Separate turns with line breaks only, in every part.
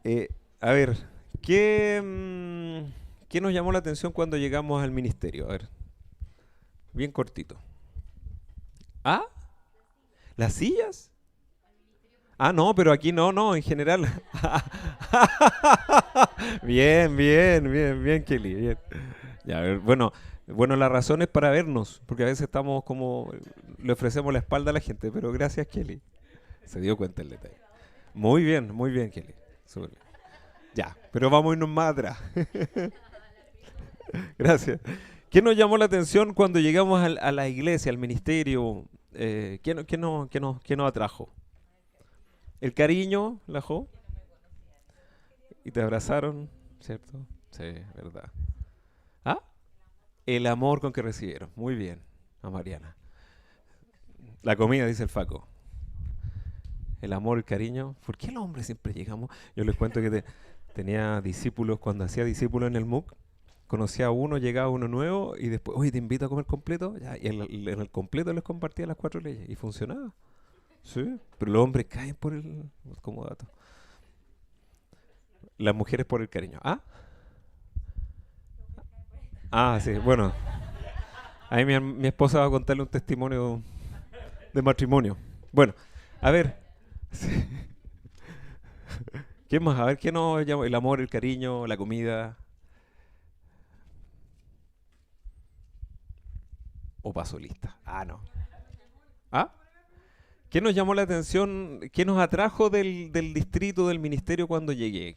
Eh, a ver, ¿qué, qué nos llamó la atención cuando llegamos al ministerio? A ver, bien cortito. ¿Ah? ¿Las sillas? Ah, no, pero aquí no, no, en general. Bien, bien, bien, bien, Kelly, bien. Ya, a ver, bueno, bueno, la razón es para vernos, porque a veces estamos como, le ofrecemos la espalda a la gente, pero gracias, Kelly. Se dio cuenta el detalle. Muy bien, Kelly. Súper bien. Ya, pero vamos a irnos más atrás. Gracias. ¿Qué nos llamó la atención cuando llegamos a la iglesia, al ministerio? ¿Qué nos atrajo? ¿El cariño, la jo? ¿Y te abrazaron? ¿Cierto? Sí, verdad. ¿Ah? El amor con que recibieron. Muy bien, a Mariana. La comida, dice el Faco. El amor, el cariño. ¿Por qué los hombres siempre llegamos? Yo les cuento que tenía discípulos, cuando hacía discípulos en el MOOC, conocía a uno, llegaba uno nuevo y después, oye, te invito a comer completo. Ya, y en el completo les compartía las cuatro leyes y funcionaba. Sí, pero los hombres caen por el, como dato. Las mujeres por el cariño. Ah, ah, sí, bueno. Ahí mi esposa va a contarle un testimonio de matrimonio. Bueno, a ver, ¿qué más? A ver, ¿qué nos llama? El amor, el cariño, la comida o paso lista. Ah, no. ¿Ah? ¿Qué nos llamó la atención? ¿Qué nos atrajo del distrito, del ministerio cuando llegué?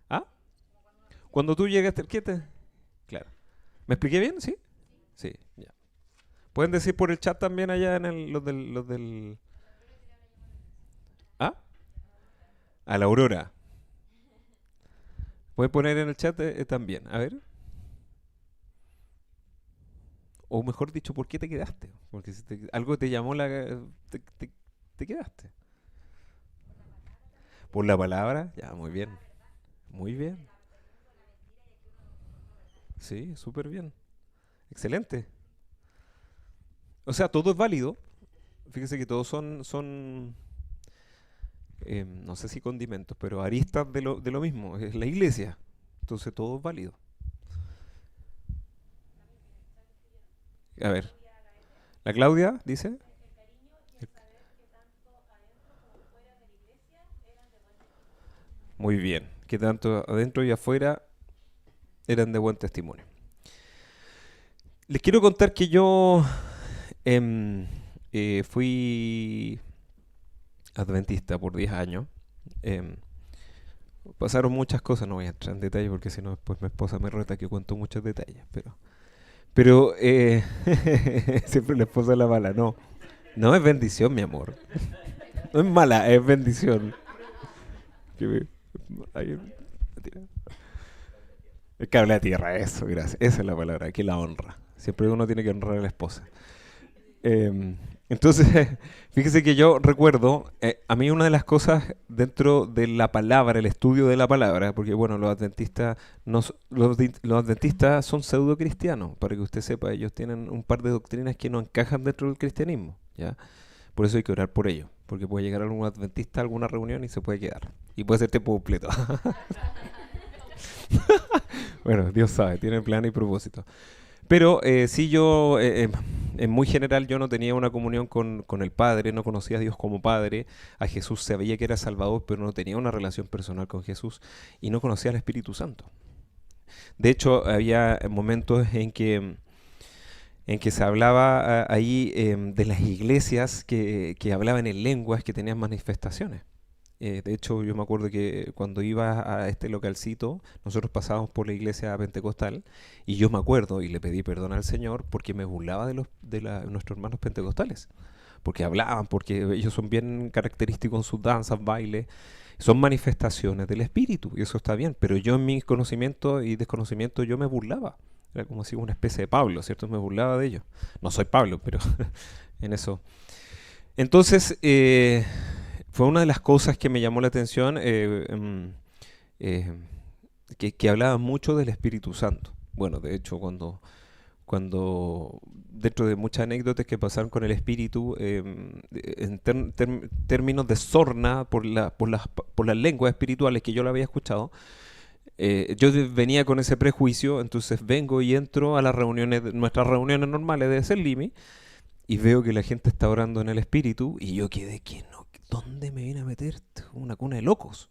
¿Ah? Cuando tú llegaste, ¿qué te? Claro. ¿Me expliqué bien? ¿Sí? Sí, ya. Pueden decir por el chat también allá en los del... ¿Ah? A la Aurora. Pueden poner en el chat también. A ver. O mejor dicho, ¿por qué te quedaste? Porque si algo te llamó la... te quedaste. ¿Por la palabra? Ya, muy bien. Muy bien. Sí, súper bien. Excelente. O sea, todo es válido. Fíjese que todos son no sé si condimentos, pero aristas de lo mismo. Es la iglesia. Entonces todo es válido. A ver, la Claudia dice. Muy bien. Que tanto adentro y afuera eran de buen testimonio. Les quiero contar que yo em, fui adventista por 10 años. Em, Pasaron muchas cosas, no voy a entrar en detalle porque si no después mi esposa me reta que cuento muchos detalles. Pero siempre la esposa es la mala, no. No es bendición, mi amor. No es mala, es bendición. Que me- ay, el cable a tierra, eso, gracias. Esa es la palabra, que la honra. Siempre uno tiene que honrar a la esposa. Eh, entonces, fíjese que yo recuerdo, a mí una de las cosas dentro de la palabra, el estudio de la palabra, porque bueno, los adventistas, los adventistas son pseudo cristianos, para que usted sepa, ellos tienen un par de doctrinas que no encajan dentro del cristianismo, ¿ya? Por eso hay que orar por ellos, porque puede llegar algún adventista a alguna reunión y se puede quedar, y puede ser tiempo completo. Bueno, Dios sabe, tiene plan y propósito. Pero sí yo, en muy general, yo no tenía una comunión con el Padre, no conocía a Dios como Padre, a Jesús sabía que era Salvador, pero no tenía una relación personal con Jesús y no conocía al Espíritu Santo. De hecho, había momentos en que se hablaba ahí de las iglesias que hablaban en lenguas, que tenían manifestaciones. De hecho, yo me acuerdo que cuando iba a este localcito, nosotros pasábamos por la iglesia pentecostal y yo me acuerdo y le pedí perdón al Señor porque me burlaba nuestros hermanos pentecostales. Porque hablaban, porque ellos son bien característicos en sus danzas, bailes, son manifestaciones del Espíritu y eso está bien, pero yo en mi conocimiento y desconocimiento yo me burlaba. Era como si una especie de Pablo, ¿cierto? Me burlaba de ellos. No soy Pablo, pero en eso. Entonces, fue una de las cosas que me llamó la atención, eh, que hablaba mucho del Espíritu Santo. Bueno, de hecho, cuando dentro de muchas anécdotas que pasaron con el espíritu, términos de sorna por las lenguas espirituales que yo lo había escuchado, yo venía con ese prejuicio, entonces vengo y entro a las reuniones, nuestras reuniones normales de Selimi, y veo que la gente está orando en el espíritu, y yo quedé que no, ¿dónde me vine a meter? Esto es una cuna de locos.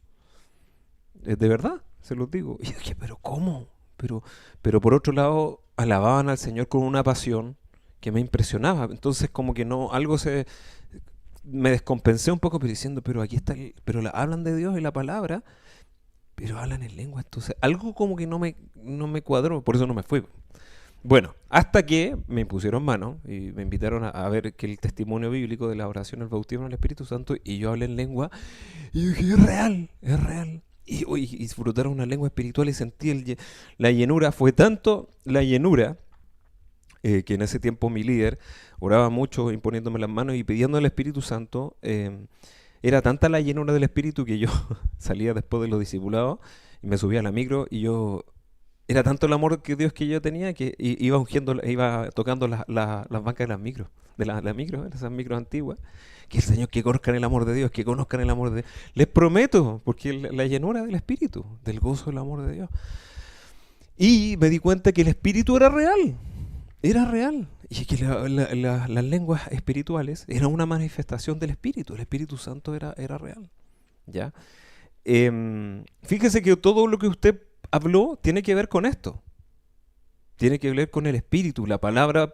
De verdad, se los digo. Y yo dije, pero ¿cómo? Pero, pero por otro lado, alababan al Señor con una pasión que me impresionaba. Entonces como que no, algo se... Me descompensé un poco, pero diciendo, pero aquí está, hablan de Dios y la palabra, pero hablan en lengua. Entonces algo como que no me cuadró, por eso no me fui. Bueno, hasta que me impusieron mano y me invitaron a ver que el testimonio bíblico de la oración al bautismo del Espíritu Santo, y yo hablé en lengua y yo dije, es real, es real. Y disfrutaron una lengua espiritual y sentí la llenura. Fue tanto la llenura que en ese tiempo mi líder oraba mucho imponiéndome las manos y pidiendo al Espíritu Santo. Era tanta la llenura del Espíritu que yo salía después de los discipulados y me subía a la micro y yo... Era tanto el amor que Dios que yo tenía que iba ungiendo, iba tocando las bancas de las micros, de las micros, esas micros antiguas, que el Señor, que conozcan el amor de Dios, que conozcan el amor de Dios. Les prometo, porque la llenura del Espíritu, del gozo del amor de Dios. Y me di cuenta que el Espíritu era real, era real. Y que las lenguas espirituales eran una manifestación del Espíritu, el Espíritu Santo era real. ¿Ya? Fíjese que todo lo que usted habló tiene que ver con esto. Tiene que ver con el espíritu. La palabra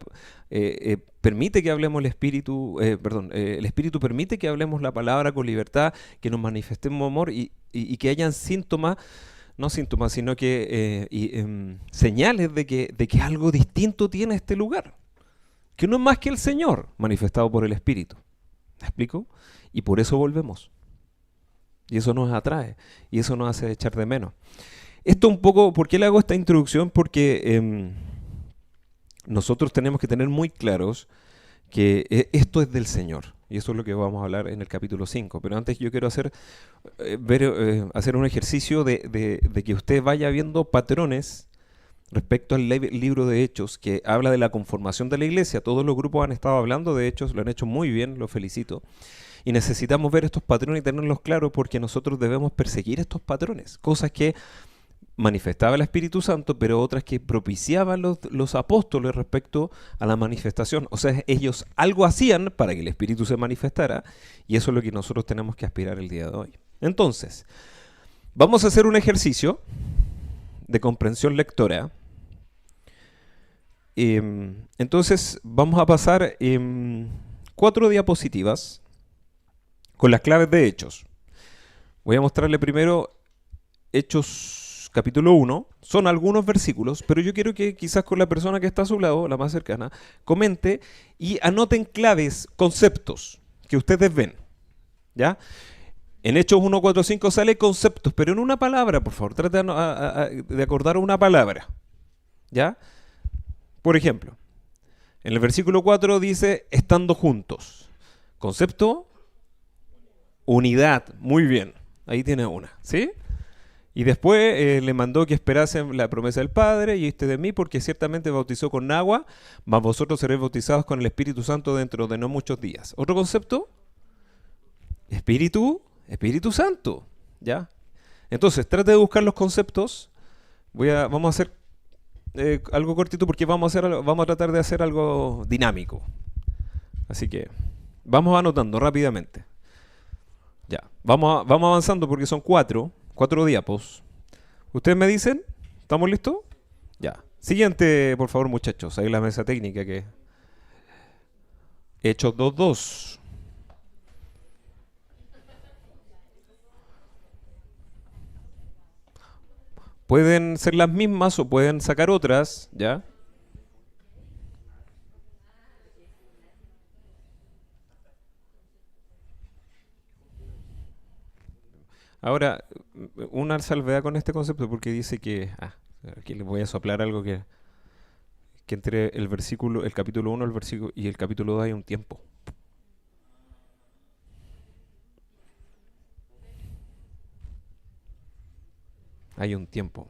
permite que hablemos el espíritu, el espíritu permite que hablemos la palabra con libertad, que nos manifestemos amor y que hayan síntomas, no síntomas, sino que señales de que algo distinto tiene este lugar. Que no es más que el Señor manifestado por el Espíritu. ¿Me explico? Y por eso volvemos. Y eso nos atrae. Y eso nos hace echar de menos. Esto un poco, ¿por qué le hago esta introducción? Porque nosotros tenemos que tener muy claros que esto es del Señor. Y eso es lo que vamos a hablar en el capítulo 5. Pero antes yo quiero hacer un ejercicio de que usted vaya viendo patrones respecto al libro de Hechos, que habla de la conformación de la iglesia. Todos los grupos han estado hablando de Hechos, lo han hecho muy bien, los felicito. Y necesitamos ver estos patrones y tenerlos claros porque nosotros debemos perseguir estos patrones. Cosas que manifestaba el Espíritu Santo, pero otras que propiciaban los apóstoles respecto a la manifestación. O sea, ellos algo hacían para que el Espíritu se manifestara, y eso es lo que nosotros tenemos que aspirar el día de hoy. Entonces, vamos a hacer un ejercicio de comprensión lectora. Entonces, vamos a pasar 4 diapositivas con las claves de Hechos. Voy a mostrarle primero Hechos capítulo 1, son algunos versículos, pero yo quiero que quizás con la persona que está a su lado, la más cercana, comente y anoten claves, conceptos que ustedes ven. ¿Ya? En Hechos 1, 4, 5 sale conceptos, pero en una palabra, por favor, trate de acordar una palabra. ¿Ya? Por ejemplo, en el versículo 4 dice, estando juntos. Concepto, unidad. Muy bien. Ahí tiene una. ¿Sí? Y después le mandó que esperasen la promesa del Padre y de mí, porque ciertamente bautizó con agua, mas vosotros seréis bautizados con el Espíritu Santo dentro de no muchos días. ¿Otro concepto? Espíritu Santo. ¿Ya? Entonces, trate de buscar los conceptos. Vamos a hacer algo cortito porque vamos a tratar de hacer algo dinámico. Así que vamos anotando rápidamente. Ya, vamos avanzando porque son 4 diapos. ¿Ustedes me dicen? ¿Estamos listos? Ya. Siguiente, por favor, muchachos. Ahí la mesa técnica que... Hechos 2.2. Pueden ser las mismas o pueden sacar otras, ¿ya? Ahora, una salvedad con este concepto porque dice que... aquí les voy a soplar algo que entre el capítulo 1 y el capítulo 2 hay un tiempo. Hay un tiempo.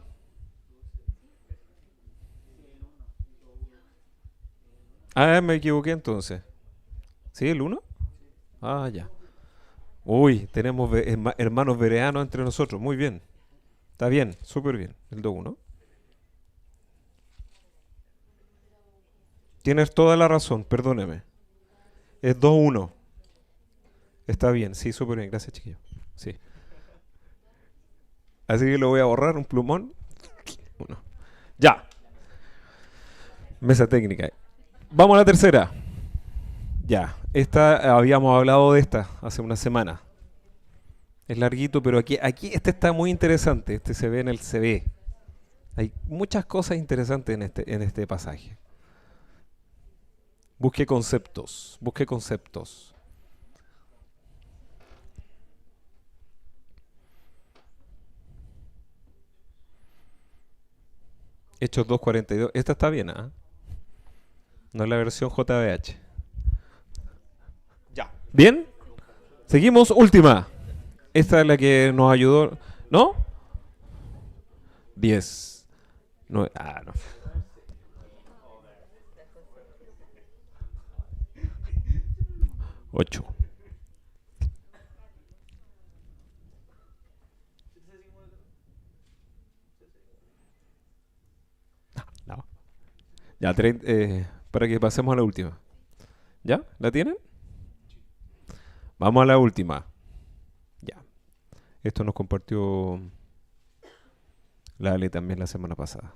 Ah, me equivoqué entonces. ¿Sí, el uno? Ah, ya. Uy, tenemos hermanos bereanos entre nosotros. Muy bien. Está bien, súper bien. El 2-1. Tienes toda la razón, perdóneme. Es 2-1. Está bien, sí, súper bien. Gracias, chiquillo. Sí. Así que lo voy a borrar, un plumón. Uno. Ya. Mesa técnica. Vamos a la tercera. Ya. Esta, habíamos hablado de esta hace una semana. Es larguito, pero aquí este está muy interesante. Este se ve en el CV. Hay muchas cosas interesantes en este pasaje. Busque conceptos. Busque conceptos. Hechos 2:42. Esta está bien, ¿ah? No es la versión JBH. Ya. ¿Bien? Seguimos. Última. Esta es la que nos ayudó. ¿No? 10. No. Ah, no. 8. No. Ya, para que pasemos a la última. ¿Ya? ¿La tienen? Vamos a la última. Ya. Esto nos compartió la Ale también la semana pasada.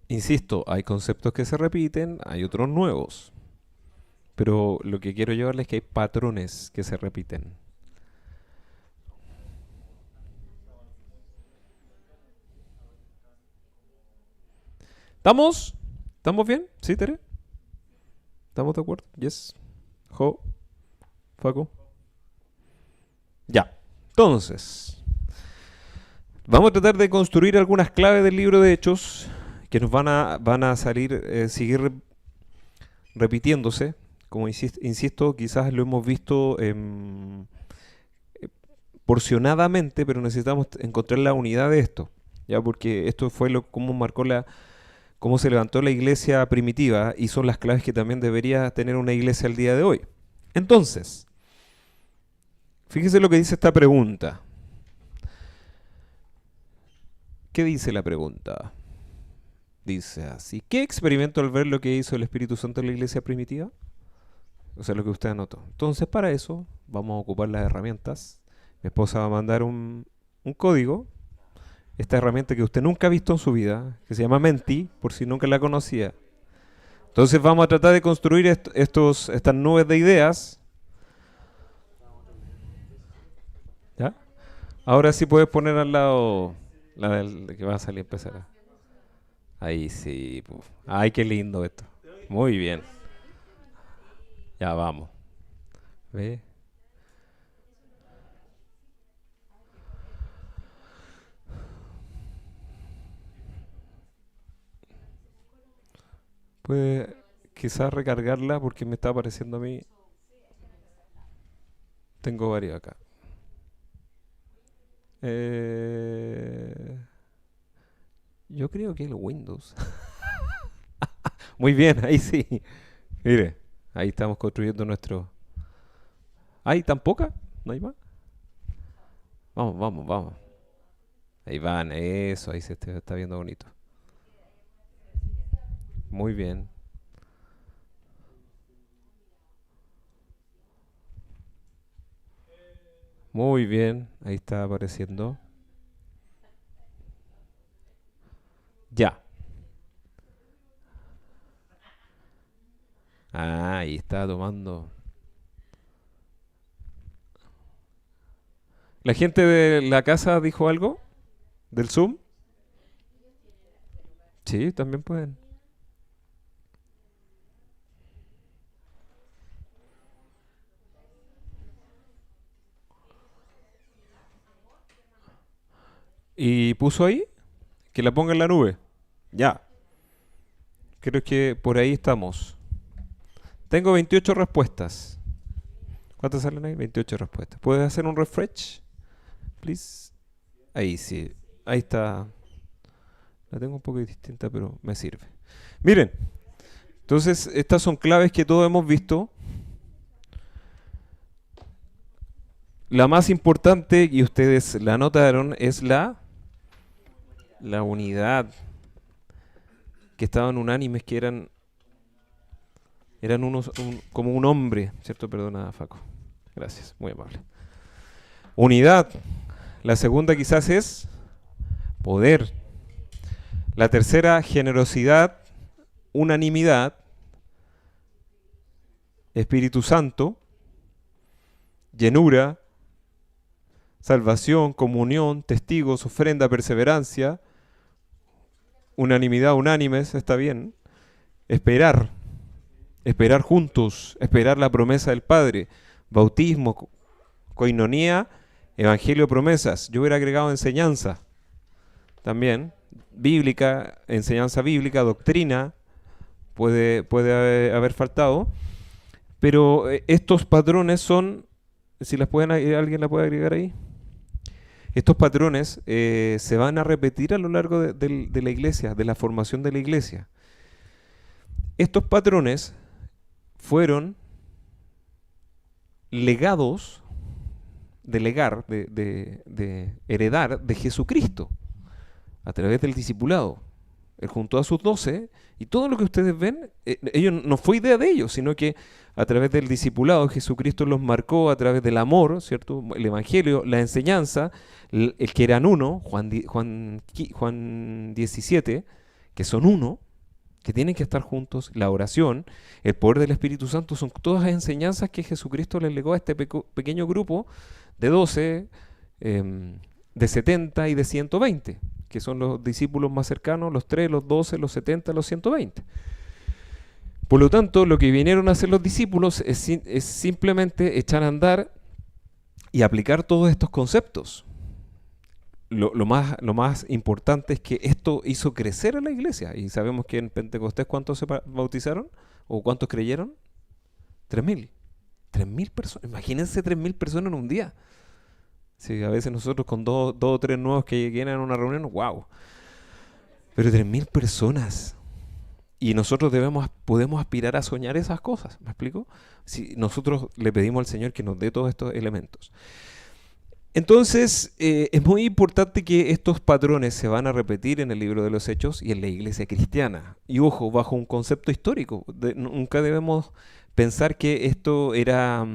Insisto, hay conceptos que se repiten, hay otros nuevos. Pero lo que quiero llevarles es que hay patrones que se repiten. ¿Estamos? ¿Estamos bien? ¿Sí, Tere? ¿Estamos de acuerdo? Yes. Jo, Facu. Ya. Entonces, vamos a tratar de construir algunas claves del libro de Hechos que nos van a salir, seguir repitiéndose. Como insisto, quizás lo hemos visto porcionadamente, pero necesitamos encontrar la unidad de esto. Ya, porque esto fue cómo marcó cómo se levantó la iglesia primitiva y son las claves que también debería tener una iglesia al día de hoy. Entonces, fíjese lo que dice esta pregunta. ¿Qué dice la pregunta? Dice así: ¿qué experimento al ver lo que hizo el Espíritu Santo en la iglesia primitiva? O sea, lo que usted anotó. Entonces, para eso, vamos a ocupar las herramientas. Mi esposa va a mandar un código, esta herramienta que usted nunca ha visto en su vida, que se llama Menti, por si nunca la conocía. Entonces vamos a tratar de construir estas nubes de ideas. ¿Ya? Ahora sí puedes poner al lado la del que va a salir empezar. Ahí sí. Puf. Ay, qué lindo esto. Muy bien. Ya vamos. ¿Ve? Puede quizás recargarla porque me está apareciendo a mí. Tengo varios acá. Eh, yo creo que el Windows. Muy bien, ahí sí. Mire, ahí estamos construyendo nuestro. ¿Hay tan poca? ¿No hay más? Vamos, vamos, vamos. Ahí van, eso, ahí se está viendo bonito. Muy bien, muy bien. Ahí está apareciendo. Ya. Ah, ahí está tomando. ¿La gente de la casa dijo algo? ¿Del Zoom? Sí, también pueden. ¿Y puso ahí? Que la ponga en la nube. Ya. Creo que por ahí estamos. Tengo 28 respuestas. ¿Cuántas salen ahí? 28 respuestas. ¿Puedes hacer un refresh? please. Ahí sí, ahí está. La tengo un poco distinta, pero me sirve. Miren, entonces estas son claves que todos hemos visto. La más importante, y ustedes la notaron, es la unidad, que estaban unánimes, que eran unos, como un hombre, ¿cierto? Perdona, Faco. Gracias, muy amable. Unidad. La segunda quizás es poder. La tercera, generosidad, unanimidad, Espíritu Santo, llenura, salvación, comunión, testigos, ofrenda, perseverancia, unanimidad, unánimes, está bien. Esperar, esperar juntos, esperar la promesa del Padre, bautismo, coinonía, evangelio, promesas. Yo hubiera agregado enseñanza también, bíblica, enseñanza bíblica, doctrina, puede haber faltado, pero estos patrones son, si las pueden, alguien la puede agregar ahí. Estos patrones se van a repetir a lo largo de la iglesia, de la formación de la iglesia. Estos patrones fueron legados, de legar, de heredar de Jesucristo a través del discipulado. Él juntó a sus 12 y todo lo que ustedes ven, ellos no fue idea de ellos, sino que a través del discipulado Jesucristo los marcó a través del amor, ¿cierto? El evangelio, la enseñanza, el que eran uno, Juan 17, que son uno, que tienen que estar juntos, la oración, el poder del Espíritu Santo, son todas las enseñanzas que Jesucristo les legó a este pequeño grupo de 12, de 70 y de 120, que son los discípulos más cercanos, los 3, los 12, los 70, los 120. Por lo tanto, lo que vinieron a hacer los discípulos es simplemente echar a andar y aplicar todos estos conceptos. Lo más importante es que esto hizo crecer a la iglesia. Y sabemos que en Pentecostés, ¿cuántos se bautizaron? ¿O cuántos creyeron? 3.000. 3.000 personas. Imagínense 3.000 personas en un día. Sí, a veces nosotros con dos o tres nuevos que llegan a una reunión, wow. Pero 3.000 personas. Y nosotros podemos aspirar a soñar esas cosas. ¿Me explico? Si nosotros le pedimos al Señor que nos dé todos estos elementos. Entonces, es muy importante que estos patrones se van a repetir en el libro de los Hechos y en la iglesia cristiana. Y ojo, bajo un concepto histórico. Nunca debemos pensar que esto era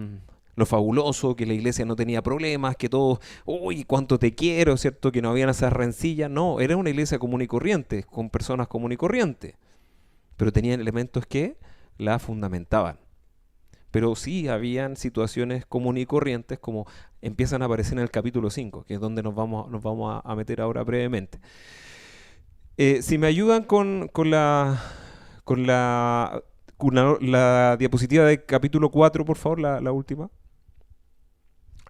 lo fabuloso, que la iglesia no tenía problemas, que todos, uy, cuánto te quiero, ¿cierto? Que no habían esas rencillas. No, era una iglesia común y corriente, con personas común y corriente. Pero tenían elementos que la fundamentaban. Pero sí habían situaciones comunes y corrientes, como empiezan a aparecer en el capítulo 5, que es donde nos vamos a meter ahora brevemente. Si me ayudan con la diapositiva del capítulo 4, por favor, la última.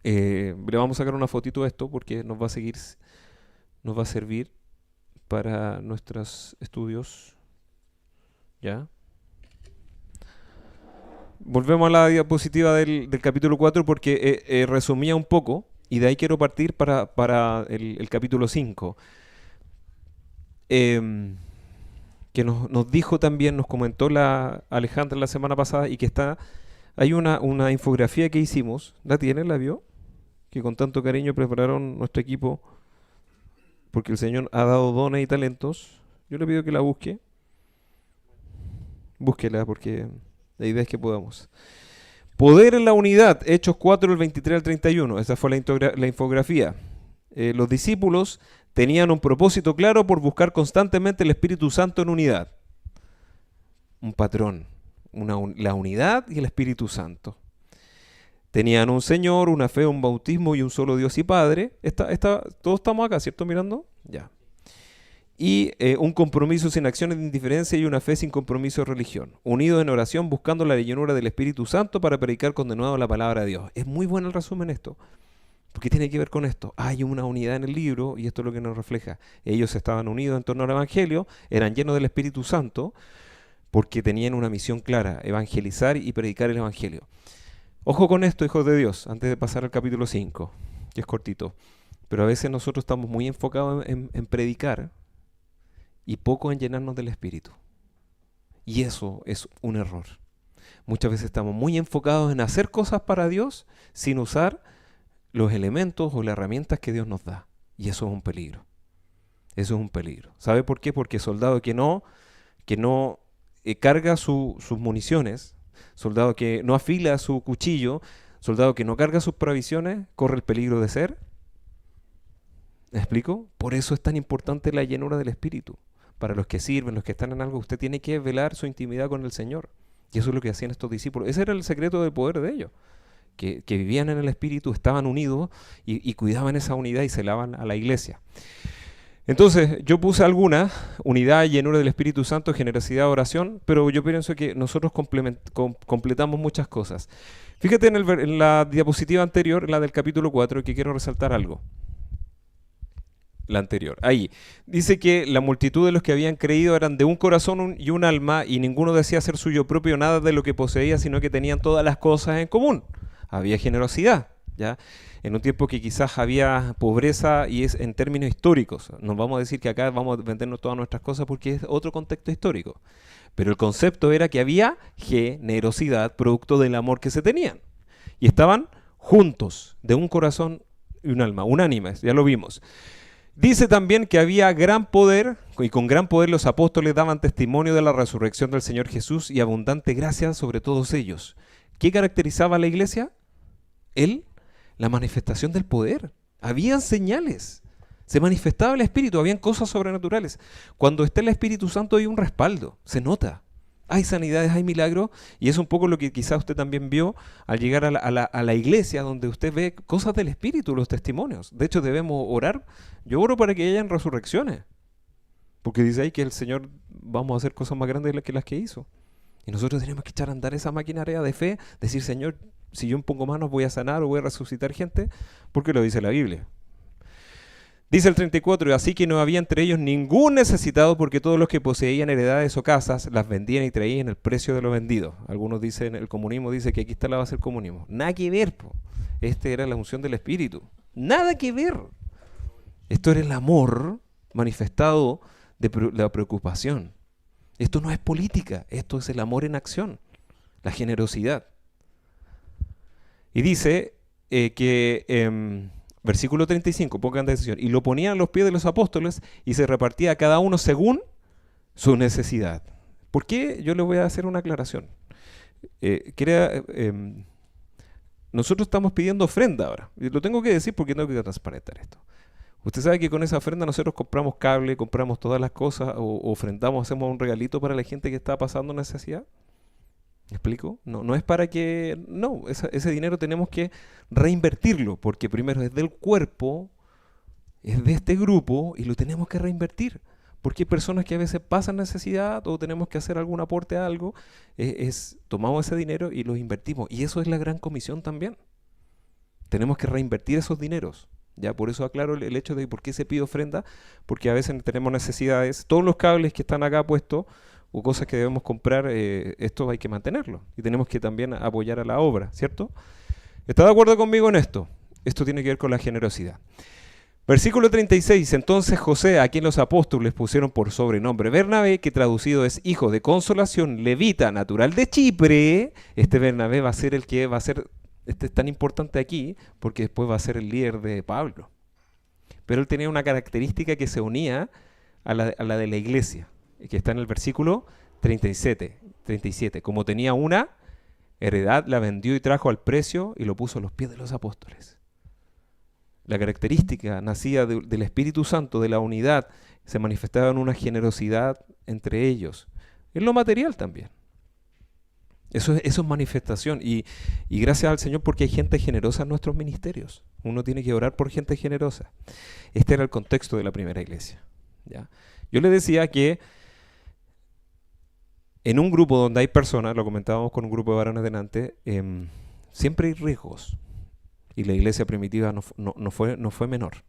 Le vamos a sacar una fotito de esto porque nos va a servir para nuestros estudios. ¿Ya? Volvemos a la diapositiva del capítulo 4 porque resumía un poco y de ahí quiero partir para el capítulo 5. Que nos dijo también, nos comentó la Alejandra la semana pasada y que hay una infografía que hicimos. ¿La tiene? ¿La vio? Que con tanto cariño prepararon nuestro equipo porque el Señor ha dado dones y talentos. Yo le pido que la busque. Búsquela porque la idea es que podamos. Poder en la unidad, Hechos 4, el 23 al 31. Esa fue la infografía. Los discípulos tenían un propósito claro por buscar constantemente el Espíritu Santo en unidad. Un patrón. La unidad y el Espíritu Santo. Tenían un Señor, una fe, un bautismo y un solo Dios y Padre. Todos estamos acá, ¿cierto? Mirando. Ya. Y un compromiso sin acciones de indiferencia y una fe sin compromiso de religión, unidos en oración buscando la llenura del Espíritu Santo para predicar con denuedo la palabra de Dios. Es muy bueno el resumen esto, porque tiene que ver con esto. Hay una unidad en el libro y esto es lo que nos refleja. Ellos estaban unidos en torno al Evangelio, eran llenos del Espíritu Santo, porque tenían una misión clara, evangelizar y predicar el Evangelio. Ojo con esto, hijos de Dios, antes de pasar al capítulo 5, que es cortito. Pero a veces nosotros estamos muy enfocados en predicar y poco en llenarnos del Espíritu. Y eso es un error. Muchas veces estamos muy enfocados en hacer cosas para Dios sin usar los elementos o las herramientas que Dios nos da. Y eso es un peligro. Eso es un peligro. ¿Sabe por qué? Porque soldado que no carga sus municiones, soldado que no afila su cuchillo, soldado que no carga sus provisiones, corre el peligro de ser. ¿Me explico? Por eso es tan importante la llenura del Espíritu. Para los que sirven, los que están en algo, usted tiene que velar su intimidad con el Señor. Y eso es lo que hacían estos discípulos. Ese era el secreto del poder de ellos. Que vivían en el Espíritu, estaban unidos y cuidaban esa unidad y celaban a la iglesia. Entonces, yo puse algunas: unidad, llenura del Espíritu Santo, generosidad, oración, pero yo pienso que nosotros completamos muchas cosas. Fíjate en la diapositiva anterior, la del capítulo 4, que quiero resaltar algo. La anterior. Ahí. Dice que la multitud de los que habían creído eran de un corazón y un alma, y ninguno decía ser suyo propio nada de lo que poseía, sino que tenían todas las cosas en común. Había generosidad, ¿ya? En un tiempo que quizás había pobreza, y es en términos históricos. No vamos a decir que acá vamos a vendernos todas nuestras cosas porque es otro contexto histórico. Pero el concepto era que había generosidad producto del amor que se tenían. Y estaban juntos, de un corazón y un alma, unánimes, ya lo vimos. Dice también que había gran poder, y con gran poder los apóstoles daban testimonio de la resurrección del Señor Jesús y abundante gracia sobre todos ellos. ¿Qué caracterizaba a la iglesia? La manifestación del poder. Habían señales. Se manifestaba el Espíritu, habían cosas sobrenaturales. Cuando está el Espíritu Santo hay un respaldo, se nota. Hay sanidades, hay milagros, y es un poco lo que quizás usted también vio al llegar a la iglesia, donde usted ve cosas del Espíritu, los testimonios. De hecho, debemos orar. Yo oro para que hayan resurrecciones, porque dice ahí que el Señor vamos a hacer cosas más grandes que las que hizo. Y nosotros tenemos que echar a andar esa maquinaria de fe, decir: Señor, si yo pongo manos voy a sanar o voy a resucitar gente, porque lo dice la Biblia. Dice el 34, así que no había entre ellos ningún necesitado, porque todos los que poseían heredades o casas las vendían y traían el precio de lo vendido. Algunos dicen, el comunismo dice que aquí está la base del comunismo. Nada que ver, po. Este era la unción del Espíritu. Nada que ver. Esto era el amor manifestado de la preocupación. Esto no es política, esto es el amor en acción, la generosidad. Y dice versículo 35, pongan atención, y lo ponían a los pies de los apóstoles y se repartía a cada uno según su necesidad. ¿Por qué? Yo le voy a hacer una aclaración. Nosotros estamos pidiendo ofrenda ahora. Y lo tengo que decir porque tengo que transparentar esto. Usted sabe que con esa ofrenda nosotros compramos cable, compramos todas las cosas, o ofrendamos, hacemos un regalito para la gente que está pasando necesidad. ¿Me explico? No es para que... No, ese dinero tenemos que reinvertirlo, porque primero es del cuerpo, es de este grupo, y lo tenemos que reinvertir. Porque hay personas que a veces pasan necesidad o tenemos que hacer algún aporte a algo, tomamos ese dinero y lo invertimos. Y eso es la gran comisión también. Tenemos que reinvertir esos dineros. Ya, por eso aclaro el hecho de por qué se pide ofrenda, porque a veces tenemos necesidades. Todos los cables que están acá puestos o cosas que debemos comprar, esto hay que mantenerlo. Y tenemos que también apoyar a la obra, ¿cierto? ¿Está de acuerdo conmigo en esto? Esto tiene que ver con la generosidad. Versículo 36. Entonces José, a quien los apóstoles pusieron por sobrenombre Bernabé, que traducido es hijo de consolación, levita, natural de Chipre. Este Bernabé va a ser el que va a ser, este es tan importante aquí, porque después va a ser el líder de Pablo. Pero él tenía una característica que se unía a la de la iglesia, que está en el versículo 37. Como tenía una heredad, la vendió y trajo al precio y lo puso a los pies de los apóstoles. La característica nacía del Espíritu Santo, de la unidad, se manifestaba en una generosidad entre ellos. En lo material también. Eso es manifestación. Y gracias al Señor porque hay gente generosa en nuestros ministerios. Uno tiene que orar por gente generosa. Este era el contexto de la primera iglesia. ¿Ya? Yo le decía que en un grupo donde hay personas, lo comentábamos con un grupo de varones delante, siempre hay riesgos. Y la iglesia primitiva no fue menor.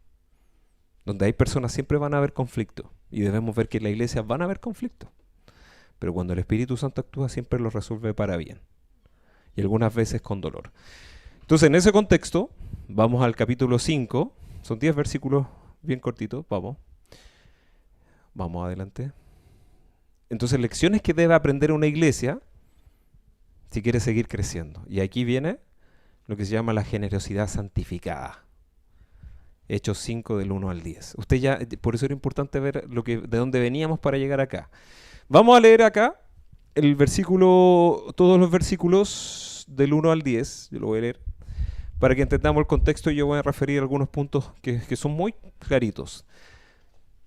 Donde hay personas siempre van a haber conflicto. Y debemos ver que en la iglesia van a haber conflictos. Pero cuando el Espíritu Santo actúa siempre lo resuelve para bien. Y algunas veces con dolor. Entonces en ese contexto, vamos al capítulo 5. Son 10 versículos bien cortitos. Vamos adelante. Entonces, lecciones que debe aprender una iglesia si quiere seguir creciendo. Y aquí viene lo que se llama la generosidad santificada. Hechos 5 del 1 al 10. Usted ya, por eso era importante ver de dónde veníamos para llegar acá. Vamos a leer acá el versículo, todos los versículos del 1 al 10. Yo lo voy a leer para que entendamos el contexto y yo voy a referir algunos puntos que son muy claritos.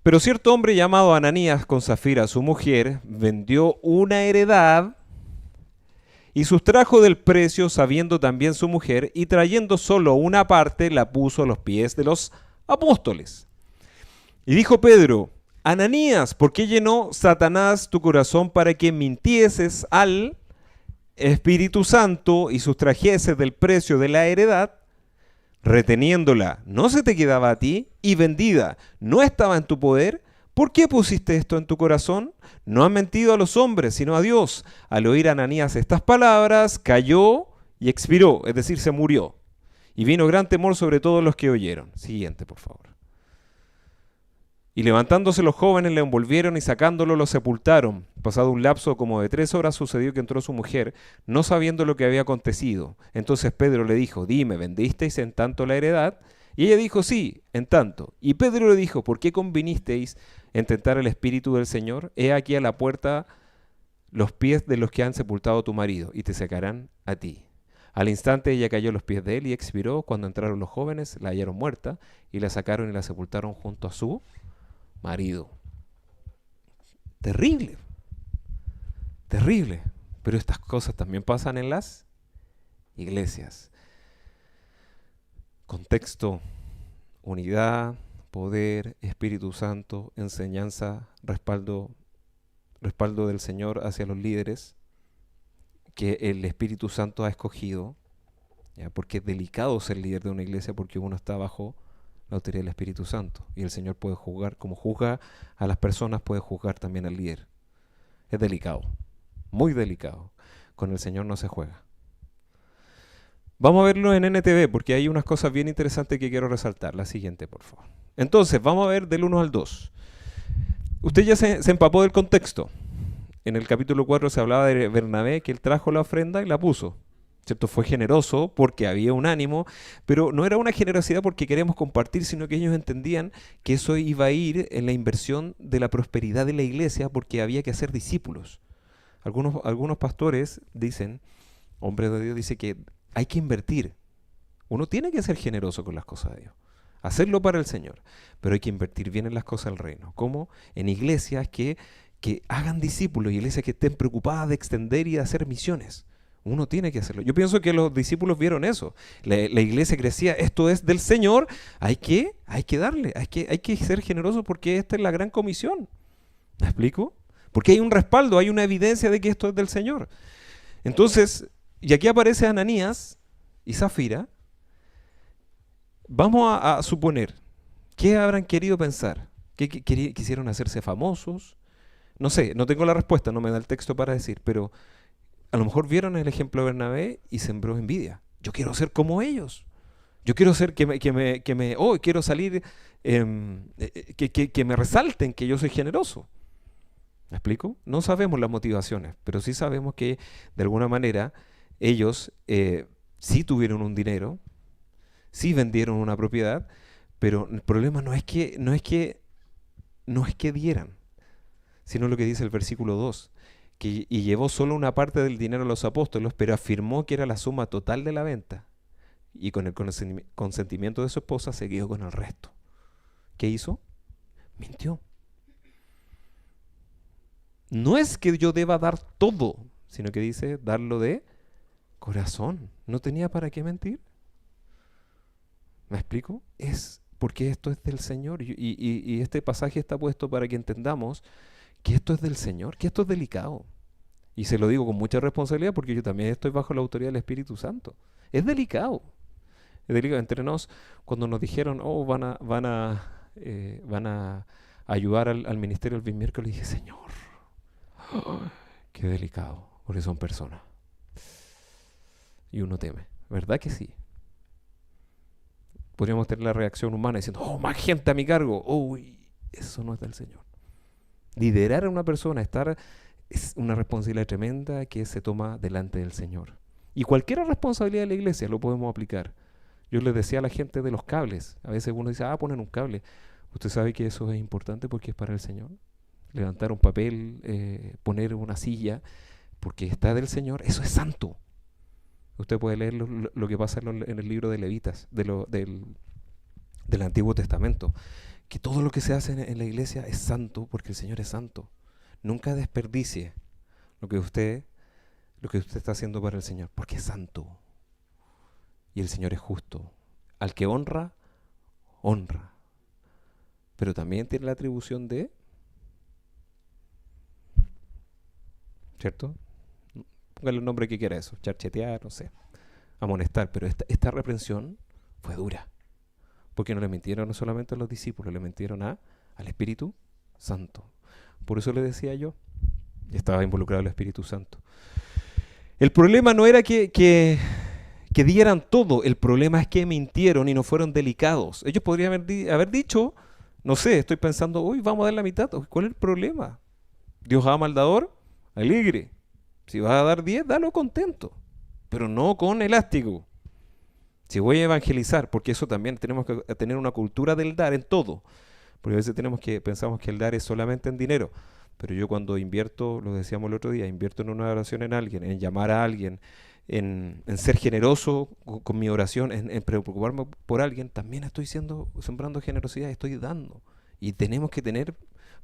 Pero cierto hombre llamado Ananías con Zafira, su mujer, vendió una heredad y sustrajo del precio, sabiendo también su mujer, y trayendo solo una parte, la puso a los pies de los apóstoles. Y dijo Pedro: Ananías, ¿por qué llenó Satanás tu corazón para que mintieses al Espíritu Santo y sustrajeses del precio de la heredad? Reteniéndola, no se te quedaba a ti, y vendida, no estaba en tu poder. ¿Por qué pusiste esto en tu corazón? No has mentido a los hombres, sino a Dios. Al oír Ananías estas palabras, cayó y expiró, es decir, se murió. Y vino gran temor sobre todos los que oyeron. Siguiente, por favor. Y levantándose los jóvenes le envolvieron y sacándolo lo sepultaron. Pasado un lapso como de 3 horas sucedió que entró su mujer, no sabiendo lo que había acontecido. Entonces Pedro le dijo: dime, ¿vendisteis en tanto la heredad? Y ella dijo: sí, en tanto. Y Pedro le dijo: ¿por qué convinisteis en tentar el Espíritu del Señor? He aquí a la puerta los pies de los que han sepultado a tu marido, y te sacarán a ti. Al instante ella cayó a los pies de él y expiró. Cuando entraron los jóvenes, la hallaron muerta, y la sacaron y la sepultaron junto a su marido. Terrible, terrible. Pero estas cosas también pasan en las iglesias. Contexto: unidad, poder, Espíritu Santo, enseñanza, respaldo del Señor hacia los líderes que el Espíritu Santo ha escogido, ¿ya? Porque es delicado ser líder de una iglesia, porque uno está bajo la autoridad del Espíritu Santo y el Señor puede juzgar, como juzga a las personas, puede juzgar también al líder. Es delicado, muy delicado. Con el Señor no se juega. Vamos a verlo en NTV porque hay unas cosas bien interesantes que quiero resaltar. La siguiente, por favor. Entonces, vamos a ver del 1 al 2. Usted ya se empapó del contexto. En el capítulo 4 se hablaba de Bernabé, que él trajo la ofrenda y la puso. ¿Cierto? Fue generoso porque había un ánimo, pero no era una generosidad porque queremos compartir, sino que ellos entendían que eso iba a ir en la inversión de la prosperidad de la iglesia, porque había que hacer discípulos. Algunos pastores dicen, hombres de Dios, dicen que hay que invertir. Uno tiene que ser generoso con las cosas de Dios, hacerlo para el Señor, pero hay que invertir bien en las cosas del reino. ¿Cómo? En iglesias que hagan discípulos, iglesias que estén preocupadas de extender y de hacer misiones. Uno tiene que hacerlo. Yo pienso que los discípulos vieron eso. La iglesia crecía, esto es del Señor, hay que darle, hay que ser generoso porque esta es la gran comisión. ¿Me explico? Porque hay un respaldo, hay una evidencia de que esto es del Señor. Entonces, y aquí aparece Ananías y Zafira. Vamos a suponer, ¿qué habrán querido pensar? ¿Qué quisieron hacerse famosos? No sé, no tengo la respuesta, no me da el texto para decir, pero a lo mejor vieron el ejemplo de Bernabé y sembró envidia. Yo quiero ser como ellos. Yo quiero ser quiero salir, que me resalten que yo soy generoso. ¿Me explico? No sabemos las motivaciones, pero sí sabemos que de alguna manera ellos sí tuvieron un dinero, sí vendieron una propiedad, pero el problema no es que dieran, sino lo que dice el versículo 2. Y llevó solo una parte del dinero a los apóstoles, pero afirmó que era la suma total de la venta. Y con el consentimiento de su esposa se quedó con el resto. ¿Qué hizo? Mintió. No es que yo deba dar todo, sino que dice darlo de corazón. No tenía para qué mentir. ¿Me explico? Es porque esto es del Señor. Y este pasaje está puesto para que entendamos que esto es del Señor, que esto es delicado. Y se lo digo con mucha responsabilidad porque yo también estoy bajo la autoridad del Espíritu Santo. Es delicado. Es delicado. Entre nos, cuando nos dijeron, van a ayudar al ministerio el miércoles, dije, Señor, qué delicado, porque son personas. Y uno teme, ¿verdad que sí? Podríamos tener la reacción humana diciendo, oh, más gente a mi cargo. Uy, eso no es del Señor. Liderar a una persona, es una responsabilidad tremenda que se toma delante del Señor. Y cualquier responsabilidad de la iglesia lo podemos aplicar. Yo les decía a la gente de los cables. A veces uno dice, ponen un cable. ¿Usted sabe que eso es importante porque es para el Señor? Levantar un papel, poner una silla, porque está del Señor, eso es santo. Usted puede leer lo que pasa en el libro de Levitas, del Antiguo Testamento, que todo lo que se hace en la iglesia es santo porque el Señor es santo. Nunca desperdicie lo que usted está haciendo para el Señor, porque es santo. Y el Señor es justo. Al que honra, honra. Pero también tiene la atribución de, ¿cierto? Póngale el nombre que quiera eso, charchetear, no sé, amonestar. Pero esta reprensión fue dura. Porque no le mintieron no solamente a los discípulos, le mintieron al Espíritu Santo. Por eso le decía yo, estaba involucrado el Espíritu Santo. El problema no era que dieran todo, el problema es que mintieron y no fueron delicados. Ellos podrían haber dicho, no sé, estoy pensando, uy, vamos a dar la mitad. ¿Cuál es el problema? Dios ama al dador alegre. Si vas a dar 10, dalo contento, pero no con elástico. Si voy a evangelizar, porque eso también tenemos que tener una cultura del dar en todo. Porque a veces pensamos que el dar es solamente en dinero. Pero yo cuando invierto, lo decíamos el otro día, invierto en una oración en alguien, en llamar a alguien, en ser generoso con mi oración, en preocuparme por alguien, también estoy sembrando generosidad, estoy dando. Y tenemos que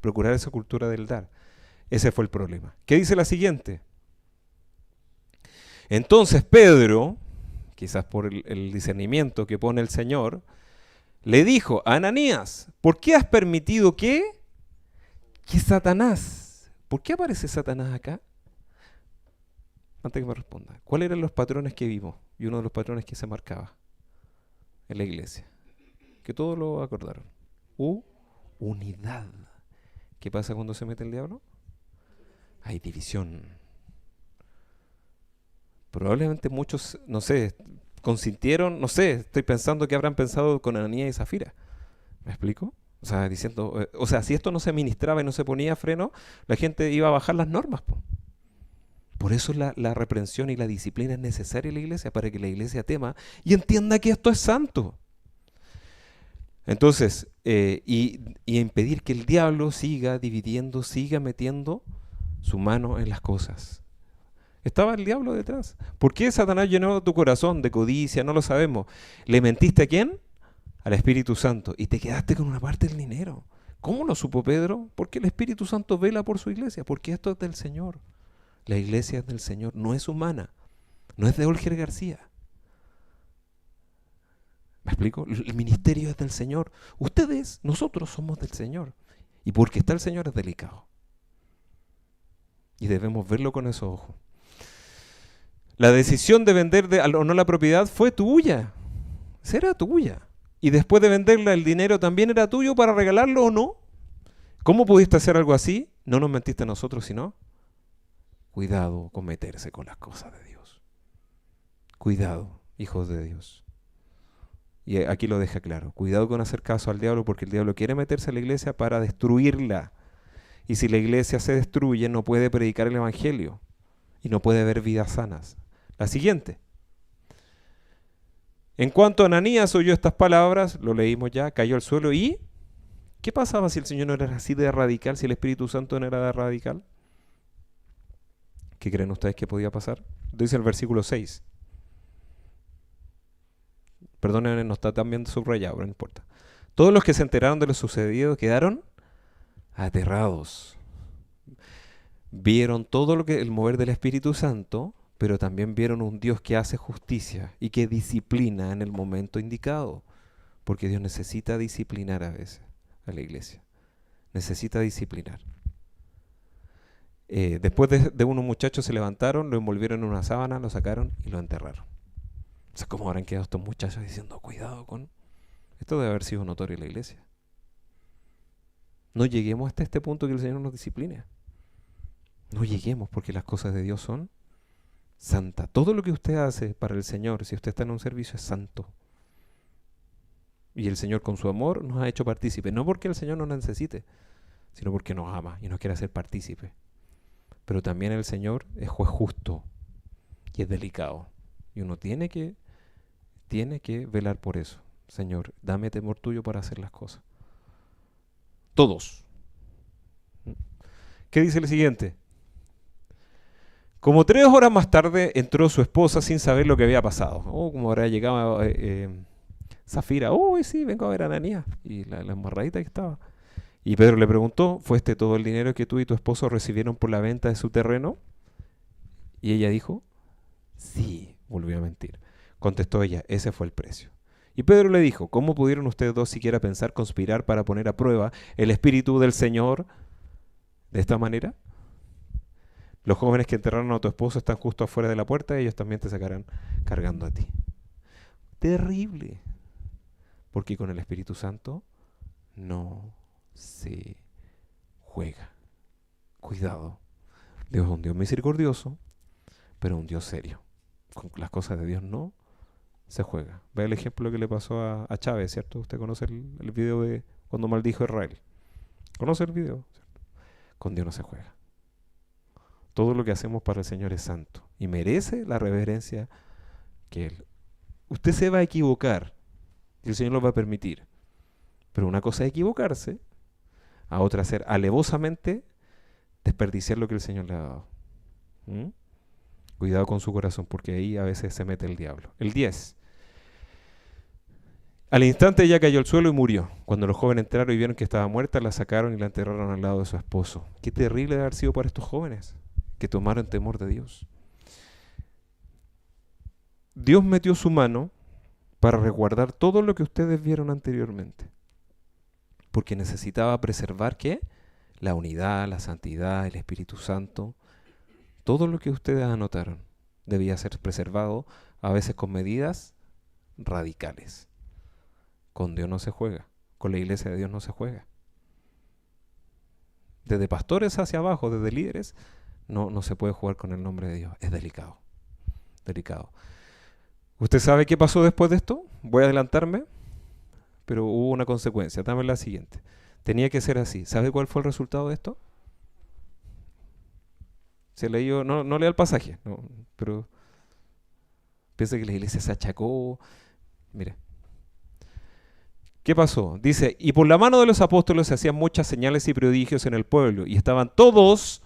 procurar esa cultura del dar. Ese fue el problema. ¿Qué dice la siguiente? Entonces Pedro, quizás por el discernimiento que pone el Señor, le dijo a Ananías, ¿por qué has permitido que Satanás, ¿por qué aparece Satanás acá? Antes que me responda, ¿cuáles eran los patrones que vimos? Y uno de los patrones que se marcaba en la iglesia, que todos lo acordaron. Unidad. ¿Qué pasa cuando se mete el diablo? Hay división. Probablemente muchos, no sé, consintieron, no sé, estoy pensando que habrán pensado con Ananías y Zafira. ¿Me explico? O sea, diciendo, si esto no se ministraba y no se ponía freno, la gente iba a bajar las normas. Por eso la reprensión y la disciplina es necesaria en la iglesia, para que la iglesia tema y entienda que esto es santo. Entonces, y impedir que el diablo siga dividiendo, siga metiendo su mano en las cosas. Estaba el diablo detrás. ¿Por qué Satanás llenó tu corazón de codicia? No lo sabemos. ¿Le mentiste a quién? Al Espíritu Santo. Y te quedaste con una parte del dinero. ¿Cómo lo supo Pedro? Porque el Espíritu Santo vela por su iglesia. Porque esto es del Señor. La iglesia es del Señor. No es humana. No es de Olger García. ¿Me explico? El ministerio es del Señor. Ustedes, nosotros somos del Señor. Y porque está el Señor es delicado. Y debemos verlo con esos ojos. La decisión de vender o no la propiedad fue tuya. Será tuya. Y después de venderla, el dinero también era tuyo para regalarlo o no. ¿Cómo pudiste hacer algo así? No nos mentiste a nosotros, sino cuidado con meterse con las cosas de Dios. Cuidado, hijos de Dios. Y aquí lo deja claro. Cuidado con hacer caso al diablo, porque el diablo quiere meterse a la iglesia para destruirla. Y si la iglesia se destruye, no puede predicar el evangelio. Y no puede haber vidas sanas. La siguiente. En cuanto Ananías oyó estas palabras, lo leímos ya, cayó al suelo y ¿qué pasaba si el Señor no era así de radical, si el Espíritu Santo no era de radical? ¿Qué creen ustedes que podía pasar? Dice el versículo 6. Perdonen, no está tan bien subrayado, pero no importa. Todos los que se enteraron de lo sucedido quedaron aterrados. Vieron todo el mover del Espíritu Santo, pero también vieron un Dios que hace justicia y que disciplina en el momento indicado. Porque Dios necesita disciplinar a veces a la iglesia. Necesita disciplinar. Después de unos muchachos se levantaron, lo envolvieron en una sábana, lo sacaron y lo enterraron. O sea, ¿cómo habrán quedado estos muchachos diciendo, cuidado con...? Esto debe haber sido notorio en la iglesia. No lleguemos hasta este punto que el Señor nos discipline. No lleguemos, porque las cosas de Dios son santas. Todo lo que usted hace para el Señor, si usted está en un servicio, es santo. Y el Señor con su amor nos ha hecho partícipes, no porque el Señor nos necesite, sino porque nos ama y nos quiere hacer partícipes. Pero también el Señor es juez justo y es delicado. Y uno tiene que velar por eso. Señor, dame temor tuyo para hacer las cosas. Todos. ¿Qué dice el siguiente? Como 3 horas más tarde entró su esposa sin saber lo que había pasado. Oh, como habrá llegado Zafira. Oh, sí, vengo a ver a Ananías. Y la embarradita que estaba. Y Pedro le preguntó, ¿fue este todo el dinero que tú y tu esposo recibieron por la venta de su terreno? Y ella dijo, sí, volvió a mentir. Contestó ella, ese fue el precio. Y Pedro le dijo, ¿cómo pudieron ustedes dos siquiera pensar conspirar para poner a prueba el Espíritu del Señor de esta manera? Los jóvenes que enterraron a tu esposo están justo afuera de la puerta y ellos también te sacarán cargando a ti. Terrible. Porque con el Espíritu Santo no se juega. Cuidado. Dios es un Dios misericordioso, pero un Dios serio. Con las cosas de Dios no se juega. Ve el ejemplo que le pasó a Chávez, ¿cierto? Usted conoce el video de cuando maldijo a Israel. ¿Conoce el video? ¿Cierto? Con Dios no se juega. Todo lo que hacemos para el Señor es santo y merece la reverencia que Él. Usted se va a equivocar y el Señor lo va a permitir. Pero una cosa es equivocarse, a otra hacer alevosamente desperdiciar lo que el Señor le ha dado. ¿Mm? Cuidado con su corazón, porque ahí a veces se mete el diablo. El 10. Al instante ella cayó al suelo y murió. Cuando los jóvenes entraron y vieron que estaba muerta, la sacaron y la enterraron al lado de su esposo. Qué terrible debe haber sido para estos jóvenes, que tomaron temor de Dios. Dios metió su mano para resguardar todo lo que ustedes vieron anteriormente. Porque necesitaba preservar, ¿qué? La unidad, la santidad, el Espíritu Santo. Todo lo que ustedes anotaron debía ser preservado, a veces con medidas radicales. Con Dios no se juega, con la iglesia de Dios no se juega. Desde pastores hacia abajo, desde líderes, no se puede jugar con el nombre de Dios. Es delicado, delicado. ¿Usted sabe qué pasó después de esto? Voy a adelantarme, pero hubo una consecuencia. Dame la siguiente. Tenía que ser así. ¿Sabe cuál fue el resultado de esto? Se leyó, no lea el pasaje, no, pero piensa que la iglesia se achacó. Mire, ¿qué pasó? Dice, y por la mano de los apóstoles se hacían muchas señales y prodigios en el pueblo, y estaban todos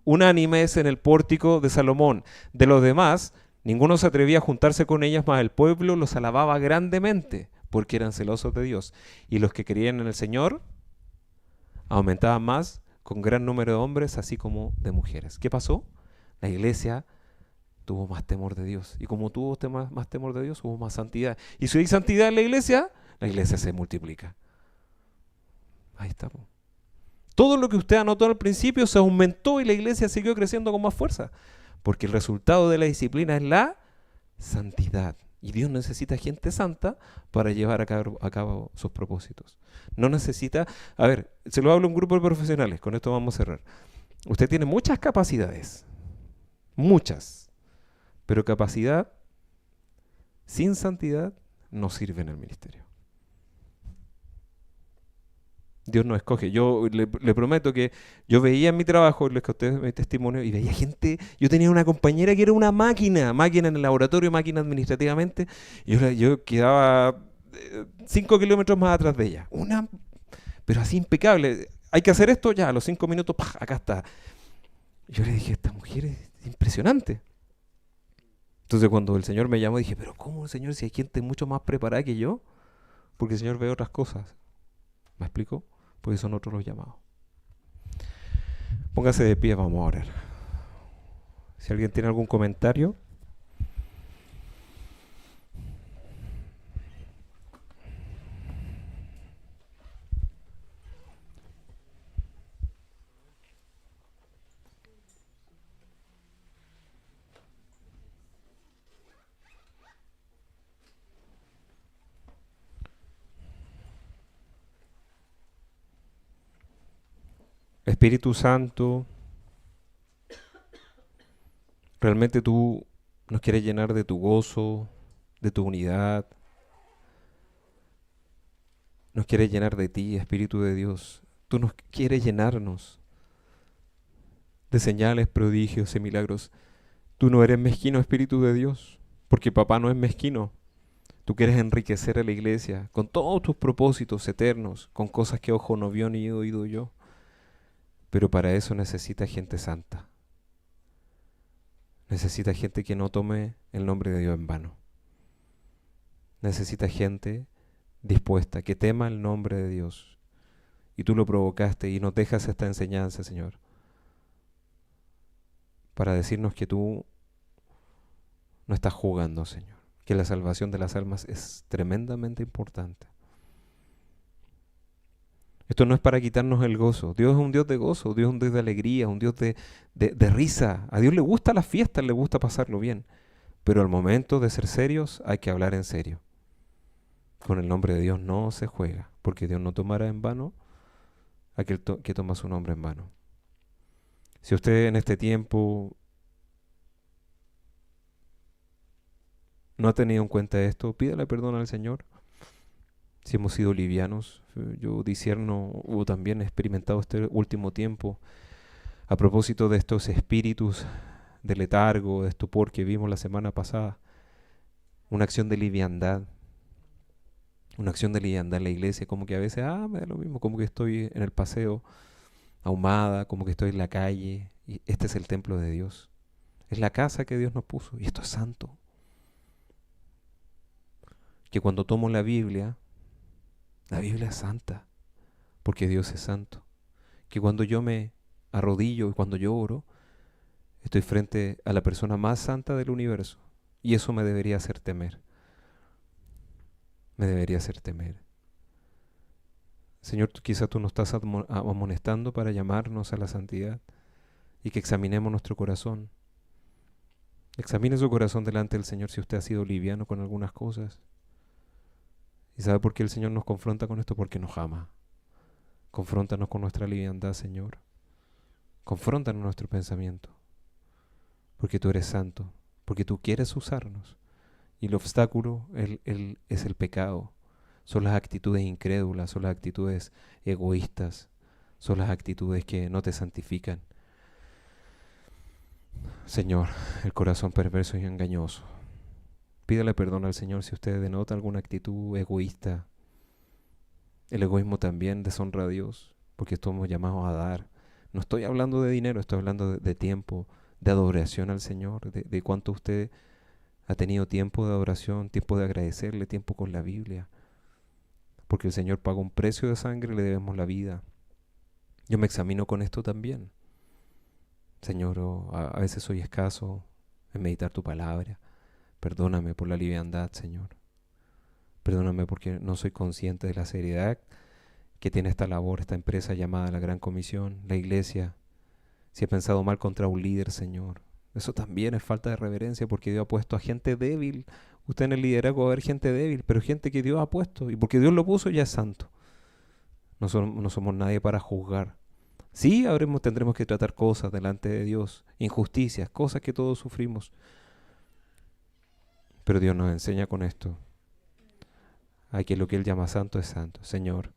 unánimes en el pórtico de Salomón. De los demás, ninguno se atrevía a juntarse con ellas, mas el pueblo los alababa grandemente, porque eran celosos de Dios. Y los que creían en el Señor aumentaban más, con gran número de hombres, así como de mujeres. ¿Qué pasó? La iglesia tuvo más temor de Dios. Y como tuvo más temor de Dios, hubo más santidad. Y si hay santidad en la iglesia se multiplica. Ahí está. Todo lo que usted anotó al principio se aumentó y la iglesia siguió creciendo con más fuerza. Porque el resultado de la disciplina es la santidad. Y Dios necesita gente santa para llevar a cabo sus propósitos. No necesita... A ver, se lo hablo a un grupo de profesionales, con esto vamos a cerrar. Usted tiene muchas capacidades, muchas, pero capacidad sin santidad no sirve en el ministerio. Dios no escoge. Yo le prometo que yo veía en mi trabajo, les conté mi testimonio, y veía gente, yo tenía una compañera que era una máquina en el laboratorio, máquina administrativamente, y yo quedaba 5 kilómetros más atrás de ella. Pero así impecable. Hay que hacer esto, ya, a los 5 minutos, ¡pah!, acá está. Yo le dije, esta mujer es impresionante. Entonces cuando el Señor me llamó, dije, pero ¿cómo, Señor, si hay gente mucho más preparada que yo? Porque el Señor ve otras cosas. ¿Me explico? Porque son otros los llamados. Póngase de pie, vamos a orar. Si alguien tiene algún comentario. Espíritu Santo, realmente tú nos quieres llenar de tu gozo, de tu unidad, nos quieres llenar de ti, Espíritu de Dios. Tú nos quieres llenarnos de señales, prodigios y milagros. Tú no eres mezquino, Espíritu de Dios, porque papá no es mezquino. Tú quieres enriquecer a la iglesia con todos tus propósitos eternos, con cosas que ojo no vio ni oído yo. Pero para eso necesita gente santa. Necesita gente que no tome el nombre de Dios en vano. Necesita gente dispuesta, que tema el nombre de Dios. Y tú lo provocaste y nos dejas esta enseñanza, Señor, para decirnos que tú no estás jugando, Señor, que la salvación de las almas es tremendamente importante. Esto no es para quitarnos el gozo. Dios es un Dios de gozo, Dios es un Dios de alegría, un Dios de risa. A Dios le gusta las fiestas, le gusta pasarlo bien. Pero al momento de ser serios hay que hablar en serio. Con el nombre de Dios no se juega, porque Dios no tomará en vano aquel que toma su nombre en vano. Si usted en este tiempo no ha tenido en cuenta esto, pídale perdón al Señor. Si hemos sido livianos, yo discierno o también he experimentado este último tiempo a propósito de estos espíritus de letargo, de estupor que vimos la semana pasada, una acción de liviandad, en la iglesia, como que a veces, me da lo mismo, como que estoy en el paseo, ahumada, como que estoy en la calle, y este es el templo de Dios, es la casa que Dios nos puso, y esto es santo. Que cuando tomo la Biblia es santa, porque Dios es santo. Que cuando yo me arrodillo y cuando yo oro, estoy frente a la persona más santa del universo. Y eso me debería hacer temer. Me debería hacer temer. Señor, quizás tú nos estás amonestando para llamarnos a la santidad y que examinemos nuestro corazón. Examine su corazón delante del Señor si usted ha sido liviano con algunas cosas. ¿Y sabe por qué el Señor nos confronta con esto? Porque nos ama. Confróntanos con nuestra liviandad, Señor. Confróntanos nuestro pensamiento. Porque tú eres santo. Porque tú quieres usarnos. Y el obstáculo es el pecado. Son las actitudes incrédulas, son las actitudes egoístas, son las actitudes que no te santifican. Señor, el corazón perverso y engañoso. Pídale perdón al Señor si usted denota alguna actitud egoísta. El egoísmo también deshonra a Dios, porque estamos llamados a dar. No estoy hablando de dinero, estoy hablando de tiempo, de adoración al Señor, de cuánto usted ha tenido tiempo de adoración, tiempo de agradecerle, tiempo con la Biblia. Porque el Señor pagó un precio de sangre y le debemos la vida. Yo me examino con esto también. Señor, a veces soy escaso en meditar tu palabra. Perdóname por la liviandad, Señor. Perdóname porque no soy consciente de la seriedad que tiene esta labor, esta empresa llamada la Gran Comisión, la iglesia. Si he pensado mal contra un líder, Señor. Eso también es falta de reverencia porque Dios ha puesto a gente débil. Usted en el liderazgo va a haber gente débil, pero gente que Dios ha puesto. Y porque Dios lo puso ya es santo. No somos nadie para juzgar. Sí, tendremos que tratar cosas delante de Dios, injusticias, cosas que todos sufrimos. Pero Dios nos enseña con esto a que lo que Él llama santo es santo. Señor,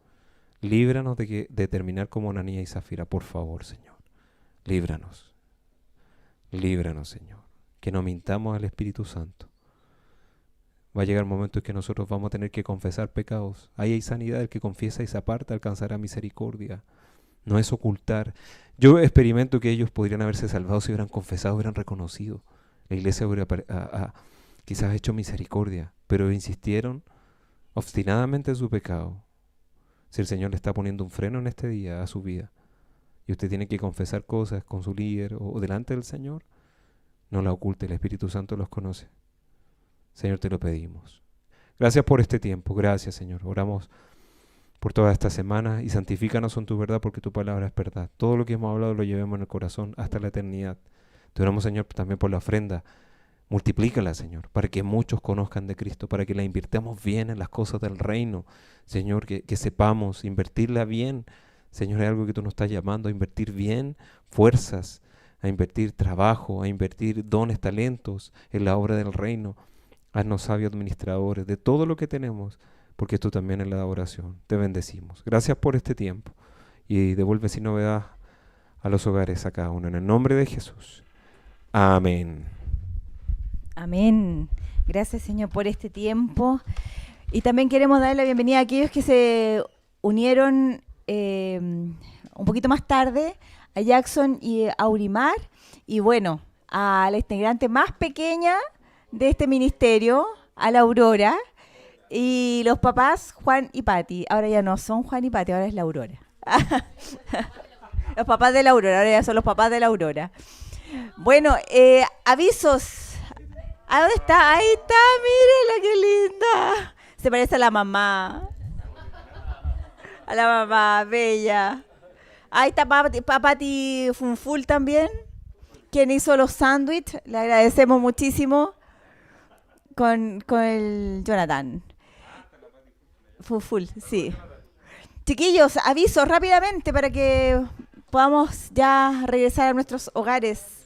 líbranos de terminar como Ananías y Zafira, por favor, Señor. Líbranos. Líbranos, Señor. Que no mintamos al Espíritu Santo. Va a llegar el momento en que nosotros vamos a tener que confesar pecados. Ahí hay sanidad, el que confiesa y se aparta alcanzará misericordia. No es ocultar. Yo experimento que ellos podrían haberse salvado si hubieran confesado, hubieran reconocido. La iglesia hubiera quizás hecho misericordia, pero insistieron obstinadamente en su pecado. Si el Señor le está poniendo un freno en este día a su vida y usted tiene que confesar cosas con su líder o delante del Señor, no la oculte, el Espíritu Santo los conoce. Señor, te lo pedimos. Gracias por este tiempo, gracias, Señor. Oramos por toda esta semana y santifícanos en tu verdad porque tu palabra es verdad. Todo lo que hemos hablado lo llevemos en el corazón hasta la eternidad. Te oramos, Señor, también por la ofrenda. Multiplícala, Señor, para que muchos conozcan de Cristo, para que la invirtamos bien en las cosas del reino. Señor, que sepamos invertirla bien. Señor, es algo que tú nos estás llamando a invertir bien fuerzas, a invertir trabajo, a invertir dones, talentos en la obra del reino. Haznos sabios administradores de todo lo que tenemos porque esto también es la adoración. Te bendecimos. Gracias por este tiempo y devuelve sin novedad a los hogares a cada uno. En el nombre de Jesús. Amén.
Amén. Gracias, Señor, por este tiempo. Y también queremos dar la bienvenida a aquellos que se unieron un poquito más tarde, a Jackson y a Aurimar. Y bueno, a la integrante más pequeña de este ministerio, a la Aurora. Y los papás, Juan y Pati. Ahora ya no son Juan y Pati, ahora es la Aurora. Los papás de la Aurora, ahora ya son los papás de la Aurora. Bueno, avisos. ¿A dónde está? Ahí está, mírenla, qué linda. Se parece a la mamá. A la mamá, bella. Ahí está Pati Funful también, quien hizo los sándwiches. Le agradecemos muchísimo con el Jonathan. Funful, sí. Chiquillos, avisos rápidamente para que podamos ya regresar a nuestros hogares.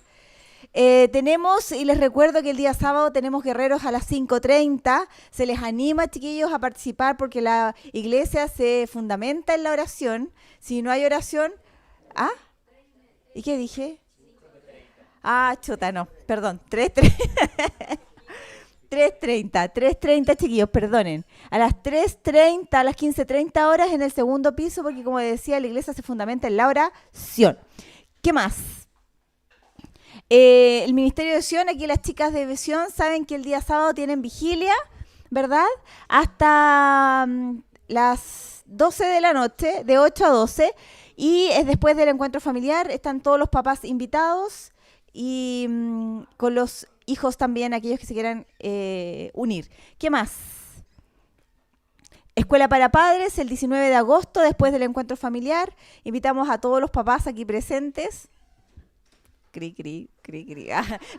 Tenemos, y les recuerdo que el día sábado tenemos guerreros a las 5:30. Se les anima, chiquillos, a participar porque la iglesia se fundamenta en la oración. Si no hay oración... ¿Ah? ¿Y qué dije? Ah, chuta, no, perdón. 3:30, chiquillos, perdonen. A las 3:30, a las 15:30 horas en el segundo piso, porque como decía, la iglesia se fundamenta en la oración. ¿Qué más? El Ministerio de Sion, aquí las chicas de Sion saben que el día sábado tienen vigilia, ¿verdad? Hasta las 12 de la noche, de 8 a 12. Y es después del encuentro familiar, están todos los papás invitados y con los hijos también, aquellos que se quieran unir. ¿Qué más? Escuela para Padres, el 19 de agosto, después del encuentro familiar. Invitamos a todos los papás aquí presentes. Cri, cri, cri, cri.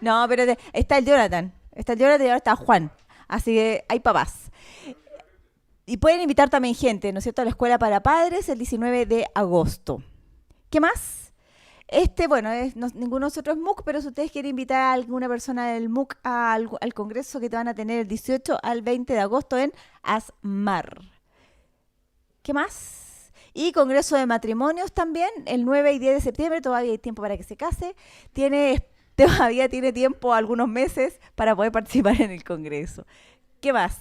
No, pero está el Jonathan. Está el Jonathan y ahora está Juan. Así que hay papás. Y pueden invitar también gente, ¿no es cierto?, a la Escuela para Padres el 19 de agosto. ¿Qué más? Bueno, ninguno de nosotros es MUC, pero si ustedes quieren invitar a alguna persona del MUC al congreso que te van a tener el 18 al 20 de agosto en Asmar. ¿Qué más? Y congreso de matrimonios también, el 9 y 10 de septiembre, todavía hay tiempo para que se case. Todavía tiene tiempo, algunos meses, para poder participar en el congreso. ¿Qué más?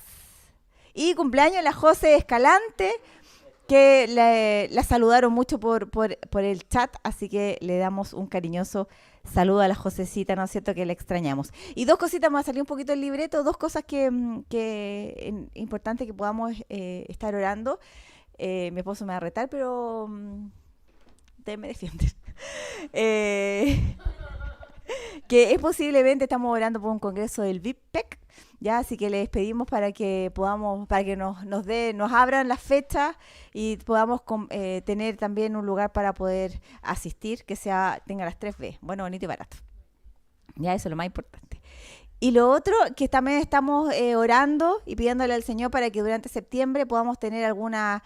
Y cumpleaños la José Escalante, que la saludaron mucho por el chat, así que le damos un cariñoso saludo a la Josecita, ¿no es cierto?, que la extrañamos. Y dos cositas, me va a salir un poquito el libreto, dos cosas que importante que podamos estar orando. Mi esposo me va a retar, pero ustedes me defienden. Que es posiblemente, estamos orando por un congreso del VIPPEC, ya, así que les pedimos para que podamos, para que nos abran las fechas y podamos tener también un lugar para poder asistir, que tenga las 3B, bueno, bonito y barato. Ya, eso es lo más importante. Y lo otro, que también estamos orando y pidiéndole al Señor para que durante septiembre podamos tener alguna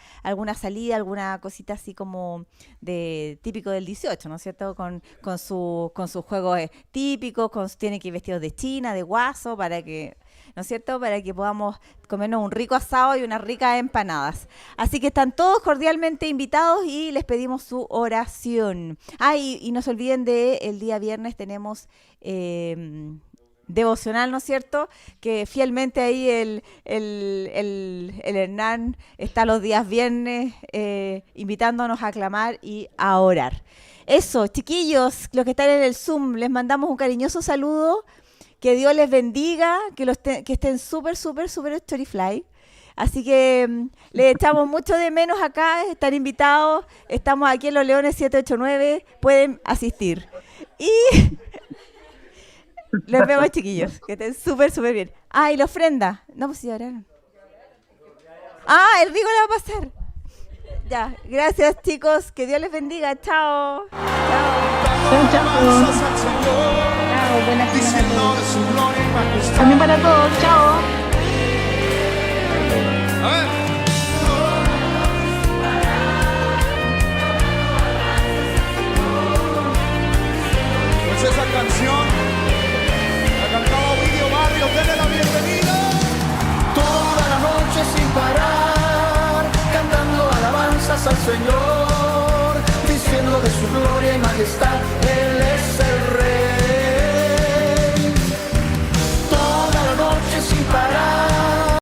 salida, alguna cosita así como de típico del 18, ¿no es cierto? Con sus juegos típicos, tiene que ir vestidos de China, de guaso, para que, ¿no es cierto?, para que podamos comernos un rico asado y unas ricas empanadas. Así que están todos cordialmente invitados y les pedimos su oración. Y no se olviden el día viernes tenemos devocional, ¿no es cierto?, que fielmente ahí el Hernán está los días viernes invitándonos a clamar y a orar. Eso, chiquillos, los que están en el Zoom, les mandamos un cariñoso saludo. Que Dios les bendiga, que estén súper, súper, súper chorifly. Así que les echamos mucho de menos acá, están invitados. Estamos aquí en Los Leones 789, pueden asistir. Y los vemos, chiquillos, que estén súper, súper bien. Y la ofrenda. No, pues sí, oraron. El Rigo la va a pasar. Ya, gracias, chicos, que Dios les bendiga. Chao.
Chao, chao. Buenas noches. También para todos, chao.
Pues esa canción la cantaba Ovidio Barrios, denle la bienvenida. Toda la noche sin parar. Señor, diciendo de su gloria y majestad.